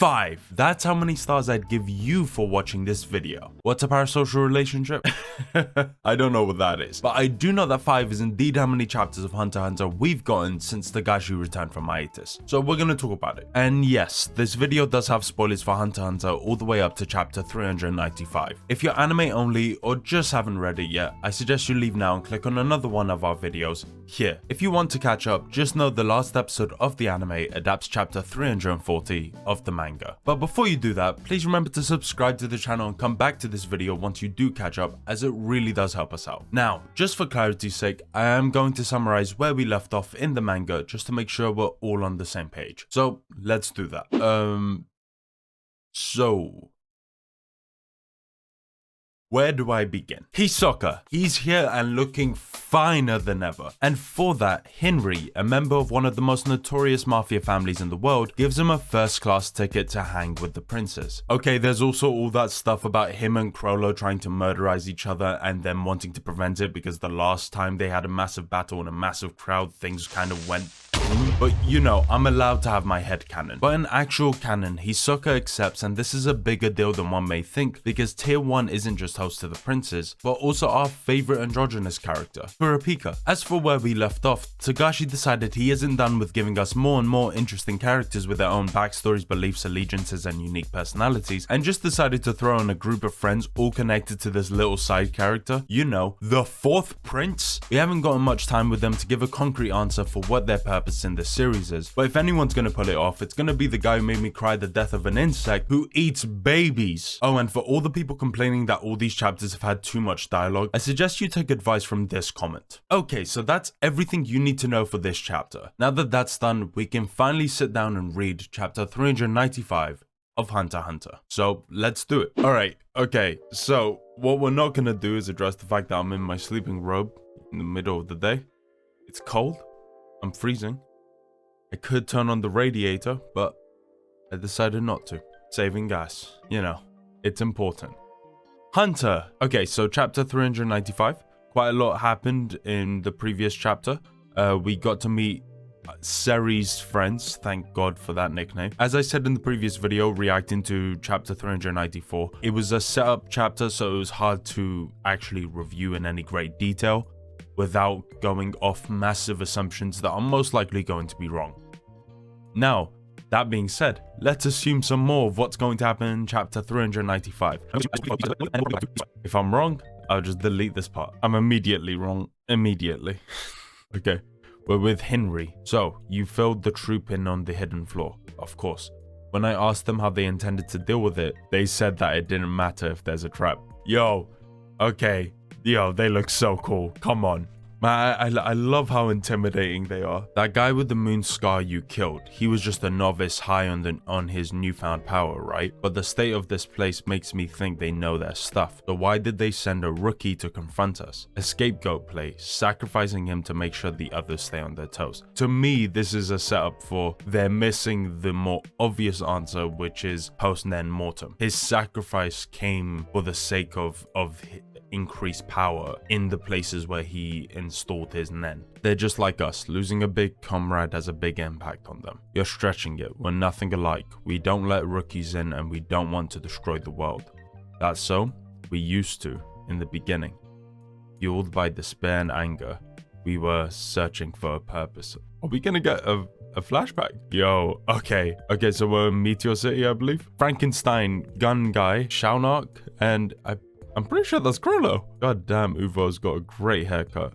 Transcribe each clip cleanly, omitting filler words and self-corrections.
5. That's how many stars I'd give you for watching this video. What's a parasocial relationship? I don't know what that is, but I do know that 5 is indeed how many chapters of Hunter x Hunter we've gotten since Togashi returned from hiatus. So we're gonna talk about it. And yes, this video does have spoilers for Hunter x Hunter all the way up to chapter 395. If you're anime only or just haven't read it yet, I suggest you leave now and click on another one of our videos here. If you want to catch up, just know the last episode of the anime adapts chapter 340 of the manga. But before you do that, please remember to subscribe to the channel and come back to this video once you do catch up, as it really does help us out. Now, just for clarity's sake, I am going to summarize where we left off in the manga just to make sure we're all on the same page. So let's do that. Where do I begin? Hisoka. He's here and looking finer than ever. And for that, Henry, a member of one of the most notorious mafia families in the world, gives him a first-class ticket to hang with the princes. Okay, there's also all that stuff about him and Crollo trying to murderize each other and them wanting to prevent it because the last time they had a massive battle in a massive crowd, things kind of went. But you know, I'm allowed to have my head canon. But in actual canon, Hisoka accepts, and this is a bigger deal than one may think, because tier 1 isn't just host to the princes, but also our favorite androgynous character, Kurapika. As for where we left off, Togashi decided he isn't done with giving us more and more interesting characters with their own backstories, beliefs, allegiances, and unique personalities, and just decided to throw in a group of friends all connected to this little side character, you know, the 4th prince. We haven't gotten much time with them to give a concrete answer for what their purpose in this series is, but if anyone's gonna pull it off, it's gonna be the guy who made me cry the death of an insect who eats babies. Oh, and for all the people complaining that all these chapters have had too much dialogue, I suggest you take advice from this comment. Okay, so that's everything you need to know for this chapter. Now that that's done, we can finally sit down and read chapter 395 of Hunter x Hunter. So let's do it. Alright, okay, so what we're not gonna do is address the fact that I'm in my sleeping robe in the middle of the day. It's cold. I'm freezing. I could turn on the radiator, but I decided not to. Saving gas. You know, it's important. Hunter. Okay, so chapter 395. Quite a lot happened in the previous chapter. We got to meet Seri's friends. Thank God for that nickname. As I said in the previous video, reacting to chapter 394, it was a setup chapter, so it was hard to actually review in any great detail without going off massive assumptions that are most likely going to be wrong. Now, that being said, let's assume some more of what's going to happen in chapter 395. If I'm wrong, I'll just delete this part. I'm immediately wrong. Immediately. Okay, we're with Henry. So, you filled the troop in on the hidden floor, of course. When I asked them how they intended to deal with it, they said that it didn't matter if there's a trap. Yo, okay. Yo, they look so cool. Come on. Man, I love how intimidating they are. That guy with the moon scar you killed, he was just a novice high on his newfound power, right? But the state of this place makes me think they know their stuff. So why did they send a rookie to confront us? A scapegoat play, sacrificing him to make sure the others stay on their toes. To me, this is a setup for they're missing the more obvious answer, which is post-nen mortem. His sacrifice came for the sake of increased power in the places where he installed his nen. They're just like us. Losing a big comrade has a big impact on them. You're stretching it. We're nothing alike. We don't let rookies in, and we don't want to destroy the world. That's so? We used to, in the beginning. Fueled by despair and anger, we were searching for a purpose. Are we gonna get a flashback? Yo, okay, so we're in Meteor City, I believe. Frankenstein, gun guy, Shaunark, and I'm pretty sure that's Crollo. God damn, Uvo's got a great haircut.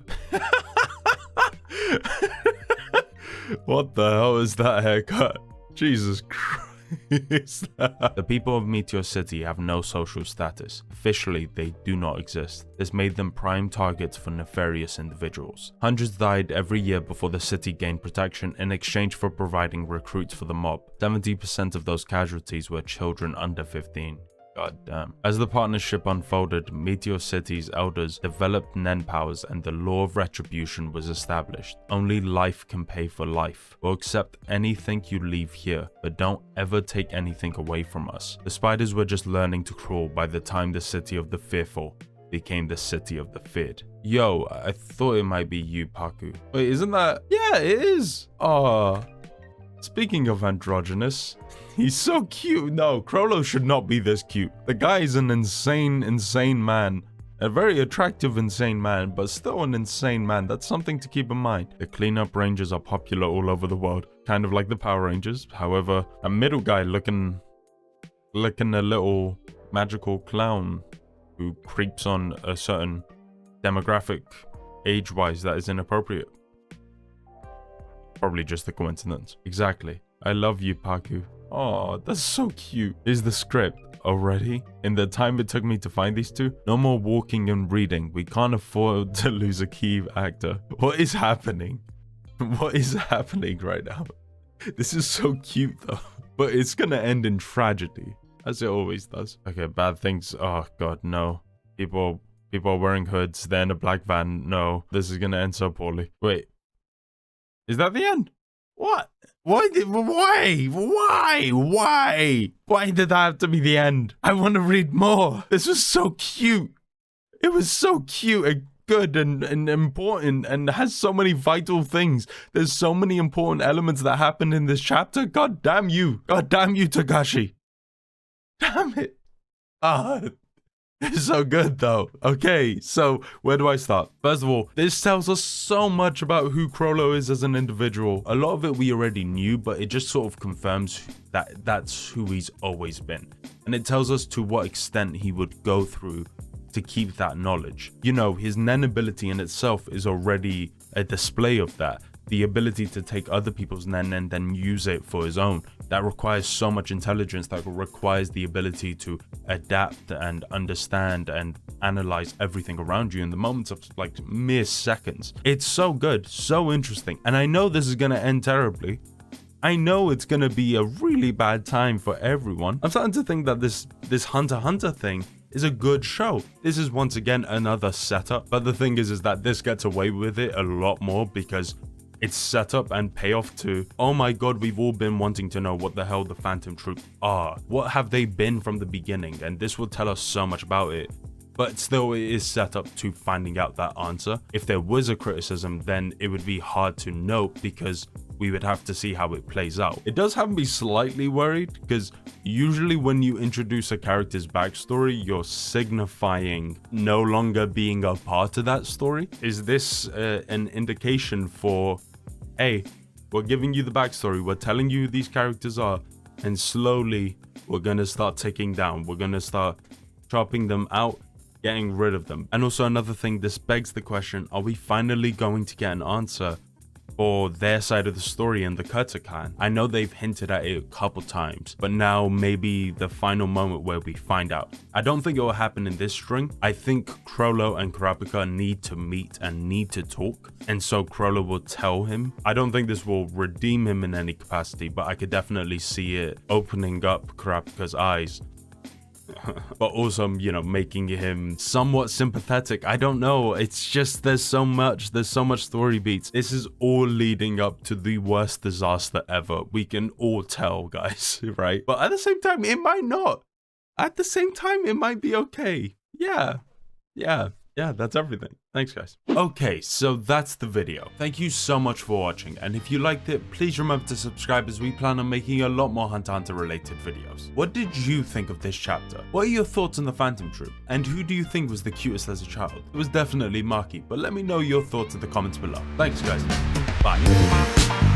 What the hell is that haircut? Jesus Christ. The people of Meteor City have no social status. Officially, they do not exist. This made them prime targets for nefarious individuals. Hundreds died every year before the city gained protection in exchange for providing recruits for the mob. 70% of those casualties were children under 15. God damn. As the partnership unfolded, Meteor City's elders developed nen powers and the law of retribution was established. Only life can pay for life. We'll accept anything you leave here, but don't ever take anything away from us. The spiders were just learning to crawl by the time the city of the fearful became the city of the feared. Yo, I thought it might be you, Paku. Wait, isn't that? Yeah, it is. Speaking of androgynous, he's so cute. No, Chrollo should not be this cute. The guy is an insane man. A very attractive insane man, but still an insane man. That's something to keep in mind. The cleanup rangers are popular all over the world, kind of like the Power Rangers. However, a middle guy looking a little magical clown who creeps on a certain demographic age-wise that is inappropriate. Probably just a coincidence. Exactly. I love you, Paku. Oh, that's so cute. Is the script already? In the time it took me to find these two, no more walking and reading. We can't afford to lose a key actor. What is happening? What is happening right now? This is so cute though. But it's gonna end in tragedy, as it always does. Okay, bad things. Oh god, no. People are wearing hoods. They're in a black van. No, this is gonna end so poorly. Wait. Is that the end? What? Why did that have to be the end? I want to read more. This was so cute. It was so cute and good and important and has so many vital things. There's so many important elements that happened in this chapter. God damn you. God damn you, Togashi. Damn it. It's so good though. Okay, so where do I start? First of all, this tells us so much about who Chrollo is as an individual. A lot of it we already knew, but it just sort of confirms that that's who he's always been. And it tells us to what extent he would go through to keep that knowledge. You know, his Nen ability in itself is already a display of that. The ability to take other people's Nen and then use it for his own. That requires so much intelligence, that requires the ability to adapt and understand and analyze everything around you in the moments of like mere seconds. It's so good, so interesting. And I know this is going to end terribly. I know it's going to be a really bad time for everyone. I'm starting to think that this hunter thing is a good show. This is once again another setup. But the thing is that this gets away with it a lot more because it's set up and payoff to, oh my god, we've all been wanting to know what the hell the Phantom Troupe are. What have they been from the beginning? And this will tell us so much about it. But still, it is set up to finding out that answer. If there was a criticism, then it would be hard to note because we would have to see how it plays out. It does have me slightly worried because usually when you introduce a character's backstory, you're signifying no longer being a part of that story. Is this an indication for, hey, we're giving you the backstory, we're telling you who these characters are, and slowly we're gonna start ticking down. We're gonna start chopping them out, getting rid of them. And also another thing, this begs the question, are we finally going to get an answer for their side of the story in the Kurtakan? I know they've hinted at it a couple times, but now maybe the final moment where we find out. I don't think it will happen in this string. I think Chrollo and Kurapika need to meet and need to talk, and so Chrollo will tell him. I don't think this will redeem him in any capacity, but I could definitely see it opening up Kurapika's eyes. But also, you know, making him somewhat sympathetic. I don't know. It's just there's so much story beats. This is all leading up to the worst disaster ever. We can all tell, guys, right? But at the same time, it might not. At the same time, it might be okay. Yeah, that's everything. Thanks, guys. Okay, so that's the video. Thank you so much for watching, and if you liked it, please remember to subscribe as we plan on making a lot more Hunter x Hunter related videos. What did you think of this chapter? What are your thoughts on the Phantom Troupe? And who do you think was the cutest as a child? It was definitely Maki, but let me know your thoughts in the comments below. Thanks, guys. Bye.